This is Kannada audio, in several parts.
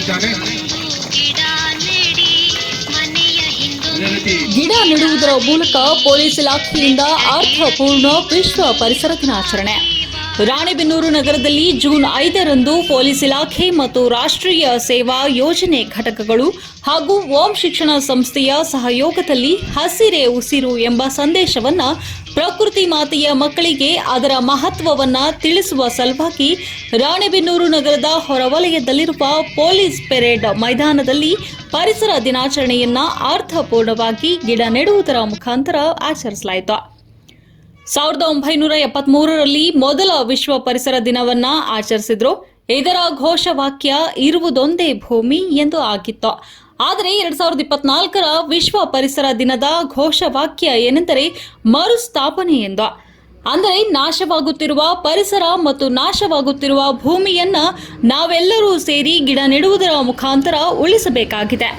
ಮಾಡಿದ್ದಾನೆ. ಗಿಡ ನೆಡುವುದರ ಮೂಲಕ ಪೊಲೀಸ್ ಇಲಾಖೆಯಿಂದ ಅರ್ಥಪೂರ್ಣ ವಿಶ್ವ ಪರಿಸರ ದಿನಾಚರಣೆ. ರಾಣೆಬೆನ್ನೂರು ನಗರದಲ್ಲಿ ಜೂನ್ 5ರಂದು ಪೊಲೀಸ್ ಇಲಾಖೆ ಮತ್ತು ರಾಷ್ಟ್ರೀಯ ಸೇವಾ ಯೋಜನೆ ಘಟಕಗಳು ಹಾಗೂ ಓಂ ಶಿಕ್ಷಣ ಸಂಸ್ಥೆಯ ಸಹಯೋಗದಲ್ಲಿ ಹಸಿರೇ ಉಸಿರು ಎಂಬ ಸಂದೇಶವನ್ನ ಪ್ರಕೃತಿ ಮಾತೆಯ ಮಕ್ಕಳಿಗೆ ಅದರ ಮಹತ್ವವನ್ನ ತಿಳಿಸುವ ಸಲುವಾಗಿ ರಾಣೆಬೆನ್ನೂರು ನಗರದ ಹೊರವಲಯದಲ್ಲಿರುವ ಪೊಲೀಸ್ ಪೆರೇಡ್ ಮೈದಾನದಲ್ಲಿ ಪರಿಸರ ದಿನಾಚರಣೆಯನ್ನ ಅರ್ಥಪೂರ್ಣವಾಗಿ ಗಿಡ ನೆಡುವುದರ ಮುಖಾಂತರ ಆಚರಿಸಲಾಯಿತು. 1973ರಲ್ಲಿ ಮೊದಲ ವಿಶ್ವ ಪರಿಸರ ದಿನವನ್ನ ಆಚರಿಸಿದ್ರು. ಇದರ ಘೋಷವಾಕ್ಯ ಇರುವುದೊಂದೇ ಭೂಮಿ ಎಂದು ಆಗಿತ್ತು. ಆದರೆ 2024ರ ವಿಶ್ವ ಪರಿಸರ ದಿನದ ಘೋಷವಾಕ್ಯ ಏನೆಂದರೆ ಮರುಸ್ಥಾಪನೆ ಎಂದು. ಅಂದರೆ ನಾಶವಾಗುತ್ತಿರುವ ಪರಿಸರ ಮತ್ತು ನಾಶವಾಗುತ್ತಿರುವ ಭೂಮಿಯನ್ನ ನಾವೆಲ್ಲರೂ ಸೇರಿ ಗಿಡ ನೆಡುವುದರ ಮುಖಾಂತರ ಉಳಿಸಬೇಕಾಗಿದೆ.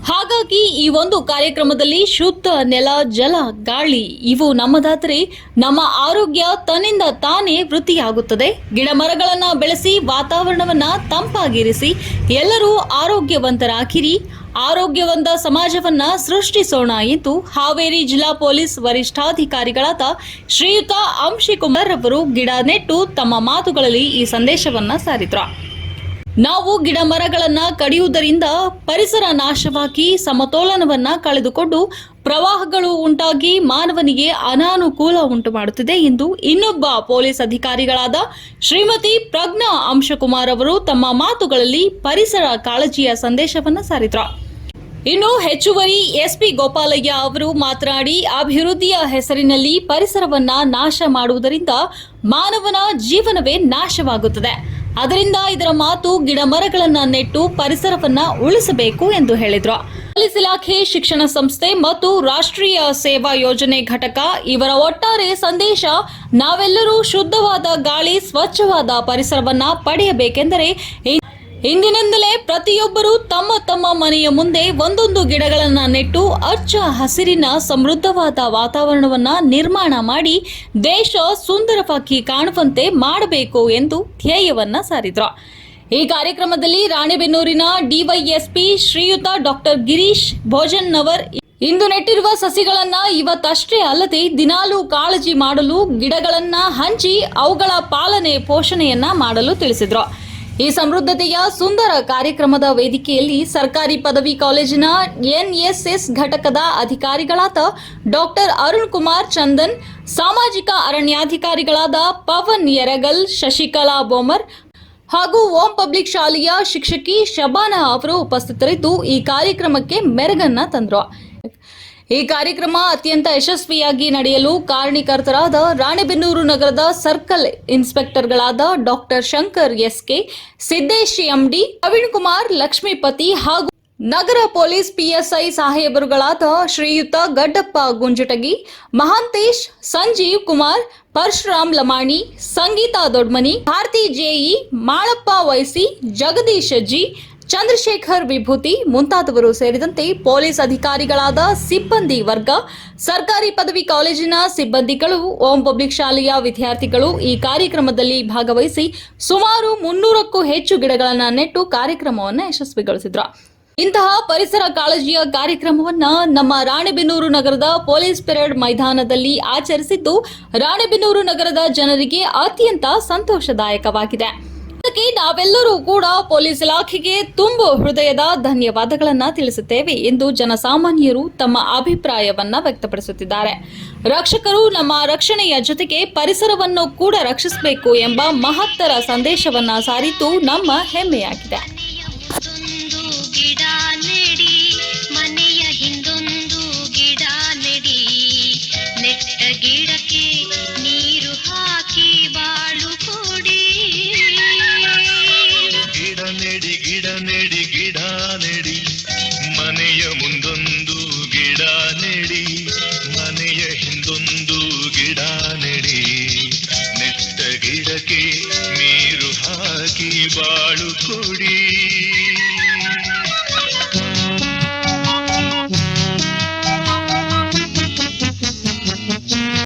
ಹಾಗಾಗಿ ಈ ಒಂದು ಕಾರ್ಯಕ್ರಮದಲ್ಲಿ ಶುದ್ಧ ನೆಲ, ಜಲ, ಗಾಳಿ ಇವು ನಮ್ಮದಾದರೆ ನಮ್ಮ ಆರೋಗ್ಯ ತನ್ನಿಂದ ತಾನೇ ವೃದ್ಧಿಯಾಗುತ್ತದೆ. ಗಿಡ ಮರಗಳನ್ನು ಬೆಳೆಸಿ ವಾತಾವರಣವನ್ನ ತಂಪಾಗಿರಿಸಿ ಎಲ್ಲರೂ ಆರೋಗ್ಯವಂತರಾಗಿರಿ, ಆರೋಗ್ಯವಂತ ಸಮಾಜವನ್ನ ಸೃಷ್ಟಿಸೋಣ ಎಂದು ಹಾವೇರಿ ಜಿಲ್ಲಾ ಪೊಲೀಸ್ ವರಿಷ್ಠಾಧಿಕಾರಿಗಳಾದ ಶ್ರೀಯುತ ಅಂಶಿಕುಮಾರ್ ಅವರು ಗಿಡ ನೆಟ್ಟು ತಮ್ಮ ಮಾತುಗಳಲ್ಲಿ ಈ ಸಂದೇಶವನ್ನ ಸಾರಿದ್ರು. ನಾವು ಗಿಡ ಮರಗಳನ್ನ ಕಡಿಯುವುದರಿಂದ ಪರಿಸರ ನಾಶವಾಗಿ ಸಮತೋಲನವನ್ನ ಕಳೆದುಕೊಂಡು ಪ್ರವಾಹಗಳು ಉಂಟಾಗಿ ಮಾನವನಿಗೆ ಅನಾನುಕೂಲ ಉಂಟು ಮಾಡುತ್ತಿದೆ ಎಂದು ಇನ್ನೊಬ್ಬ ಪೊಲೀಸ್ ಅಧಿಕಾರಿಗಳಾದ ಶ್ರೀಮತಿ ಪ್ರಜ್ಞಾ ಅಂಶಕುಮಾರ್ ಅವರು ತಮ್ಮ ಮಾತುಗಳಲ್ಲಿ ಪರಿಸರ ಕಾಳಜಿಯ ಸಂದೇಶವನ್ನ ಸಾರಿದ್ರು. ಇನ್ನು ಹೆಚ್ಚುವರಿ ಎಸ್ಪಿ ಗೋಪಾಲಯ್ಯ ಅವರು ಮಾತನಾಡಿ, ಅಭಿವೃದ್ಧಿಯ ಹೆಸರಿನಲ್ಲಿ ಪರಿಸರವನ್ನ ನಾಶ ಮಾಡುವುದರಿಂದ ಮಾನವನ ಜೀವನವೇ ನಾಶವಾಗುತ್ತದೆ. ಅದರಿಂದ ಇದರ ಮಾತು ಗಿಡ ಮರಗಳನ್ನ ನೆಟ್ಟು ಪರಿಸರವನ್ನ ಉಳಿಸಬೇಕು ಎಂದು ಹೇಳಿದ್ರು. ಪೊಲೀಸ್ ಇಲಾಖೆ, ಶಿಕ್ಷಣ ಸಂಸ್ಥೆ ಮತ್ತು ರಾಷ್ಟ್ರೀಯ ಸೇವಾ ಯೋಜನೆ ಘಟಕ ಇವರ ಒಟ್ಟಾರೆ ಸಂದೇಶ ನಾವೆಲ್ಲರೂ ಶುದ್ಧವಾದ ಗಾಳಿ, ಸ್ವಚ್ಛವಾದ ಪರಿಸರವನ್ನ ಪಡೆಯಬೇಕೆಂದರೆ ಇಂದಿನಿಂದಲೇ ಪ್ರತಿಯೊಬ್ಬರು ತಮ್ಮ ತಮ್ಮ ಮನೆಯ ಮುಂದೆ ಒಂದೊಂದು ಗಿಡಗಳನ್ನ ನೆಟ್ಟು ಹಚ್ಚ ಹಸಿರಿನ ಸಮೃದ್ಧವಾದ ವಾತಾವರಣವನ್ನ ನಿರ್ಮಾಣ ಮಾಡಿ ದೇಶ ಸುಂದರವಾಗಿ ಕಾಣುವಂತೆ ಮಾಡಬೇಕು ಎಂದು ಧ್ಯೇಯವನ್ನ ಸಾರಿದ್ರು. ಈ ಕಾರ್ಯಕ್ರಮದಲ್ಲಿ ರಾಣೆಬೆನ್ನೂರಿನ ಡಿವೈಎಸ್ಪಿ ಶ್ರೀಯುತ ಡಾಕ್ಟರ್ ಗಿರೀಶ್ ಭೋಜನ್ನವರ್ ಇಂದು ನೆಟ್ಟಿರುವ ಸಸಿಗಳನ್ನ ಇವತ್ತಷ್ಟೇ ಅಲ್ಲದೆ ದಿನಾಲೂ ಕಾಳಜಿ ಮಾಡಲು ಗಿಡಗಳನ್ನ ಹಂಚಿ ಅವುಗಳ ಪಾಲನೆ ಪೋಷಣೆಯನ್ನ ಮಾಡಲು ತಿಳಿಸಿದ್ರು. ಈ ಸಮೃದ್ಧತೆಯ ಸುಂದರ ಕಾರ್ಯಕ್ರಮದ ವೇದಿಕೆಯಲ್ಲಿ ಸರ್ಕಾರಿ ಪದವಿ ಕಾಲೇಜಿನ ಎನ್ಎಸ್ಎಸ್ ಘಟಕದ ಅಧಿಕಾರಿಗಳಾದ ಡಾಕ್ಟರ್ ಅರುಣ್ ಕುಮಾರ್ ಚಂದನ್, ಸಾಮಾಜಿಕ ಅರಣ್ಯಾಧಿಕಾರಿಗಳಾದ ಪವನ್ ಯರಗಲ್, ಶಶಿಕಲಾ ಬೋಮರ್ ಹಾಗೂ ಓಂ ಪಬ್ಲಿಕ್ ಶಾಲೆಯ ಶಿಕ್ಷಕಿ ಶಬಾನಾ ಅವರು ಉಪಸ್ಥಿತರಿದ್ದು ಈ ಕಾರ್ಯಕ್ರಮಕ್ಕೆ ಮೆರುಗನ್ನ ತಂದರು. ಈ ಕಾರ್ಯಕ್ರಮ ಅತ್ಯಂತ ಯಶಸ್ವಿಯಾಗಿ ನಡೆಯಲು ಕಾರಣೀಕರ್ತರಾದ ರಾಣೆಬೆನ್ನೂರು ನಗರದ ಸರ್ಕಲ್ ಇನ್ಸ್ಪೆಕ್ಟರ್ಗಳಾದ doctor Shankar SK, Siddesh MD, Praveen Kumar Lakshmipathi ಹಾಗೂ ನಗರ ಪೊಲೀಸ್ ಪಿಎಸ್ಐ ಸಾಹೇಬರುಗಳಾದ ಶ್ರೀಯುತ Gaddappa Gunjatagi, Mahantesh, Sanjeev Kumar, Parashuram Lamani, Sangeeta Dodmani, Bharati JE, Malappa YC, Jagadish G, Chandrashekhar Vibhuti ಮುಂತಾದವರು ಸೇರಿದಂತೆ ಪೊಲೀಸ್ ಅಧಿಕಾರಿಗಳಾದ ಸಿಬ್ಬಂದಿ ವರ್ಗ, ಸರ್ಕಾರಿ ಪದವಿ ಕಾಲೇಜಿನ ಸಿಬ್ಬಂದಿಗಳು, ಓಂ ಪಬ್ಲಿಕ್ ಶಾಲೆಯ ವಿದ್ಯಾರ್ಥಿಗಳು ಈ ಕಾರ್ಯಕ್ರಮದಲ್ಲಿ ಭಾಗವಹಿಸಿ ಸುಮಾರು 300ಕ್ಕೂ ಹೆಚ್ಚು ಗಿಡಗಳನ್ನು ನೆಟ್ಟು ಕಾರ್ಯಕ್ರಮವನ್ನು ಯಶಸ್ವಿಗೊಳಿಸಿದ್ರು. ಇಂತಹ ಪರಿಸರ ಕಾಳಜಿಯ ಕಾರ್ಯಕ್ರಮವನ್ನ ನಮ್ಮ ರಾಣೆಬೆನ್ನೂರು ನಗರದ ಪೊಲೀಸ್ ಪೆರೇಡ್ ಮೈದಾನದಲ್ಲಿ ಆಚರಿಸಿದ್ದು ರಾಣೆಬೆನ್ನೂರು ನಗರದ ಜನರಿಗೆ ಅತ್ಯಂತ ಸಂತೋಷದಾಯಕವಾಗಿದೆ. ಅದಕ್ಕೆ ನಾವೆಲ್ಲರೂ ಕೂಡ ಪೊಲೀಸ್ ಇಲಾಖೆಗೆ ತುಂಬು ಹೃದಯದ ಧನ್ಯವಾದಗಳನ್ನ ತಿಳಿಸುತ್ತೇವೆ ಎಂದು ಜನಸಾಮಾನ್ಯರು ತಮ್ಮ ಅಭಿಪ್ರಾಯವನ್ನ ವ್ಯಕ್ತಪಡಿಸುತ್ತಿದ್ದಾರೆ. ರಕ್ಷಕರು ನಮ್ಮ ರಕ್ಷಣೆಯ ಜೊತೆಗೆ ಪರಿಸರವನ್ನು ಕೂಡ ರಕ್ಷಿಸಬೇಕು ಎಂಬ ಮಹತ್ತರ ಸಂದೇಶವನ್ನ ಸಾರಿದ್ದು ನಮ್ಮ ಹೆಮ್ಮೆಯಾಗಿದೆ. ಮನೆಯ ಮುಂದೊಂದು ಗಿಡ ನೆಡಿ, ಮನೆಯ ಹಿಂದೊಂದು ಗಿಡ ನೆಡಿ, ನೆಟ್ಟ ಗಿಡಕ್ಕೆ ನೀರು ಹಾಕಿ ಬಾಳು ಕೊಡಿ.